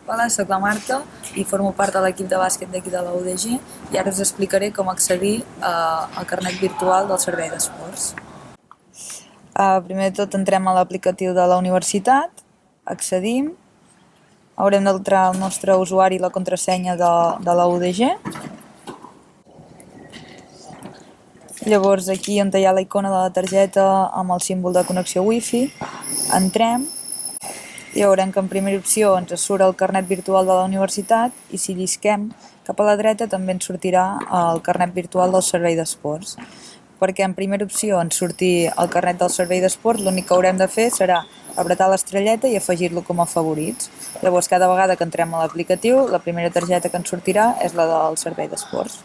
Hola, soc la Marta i formo part de l'equip de bàsquet d'aquí de la UDG i ara us explicaré com accedir al carnet virtual del servei d'esports. Primer de tot entrem a l'aplicatiu de la universitat, accedim, haurem d'entrar el nostre usuari i la contrasenya de la UDG. Llavors aquí on hi ha la icona de la targeta amb el símbol de connexió wifi, entrem i veurem que en primera opció ens surt el carnet virtual de la universitat i si llisquem cap a la dreta també ens sortirà el carnet virtual del servei d'esports. Perquè en primera opció ens surti el carnet del servei d'esports, l'únic que haurem de fer serà apretar l'estrelleta i afegir-lo com a favorits. Llavors cada vegada que entrem a l'aplicatiu, la primera targeta que ens sortirà és la del servei d'esports.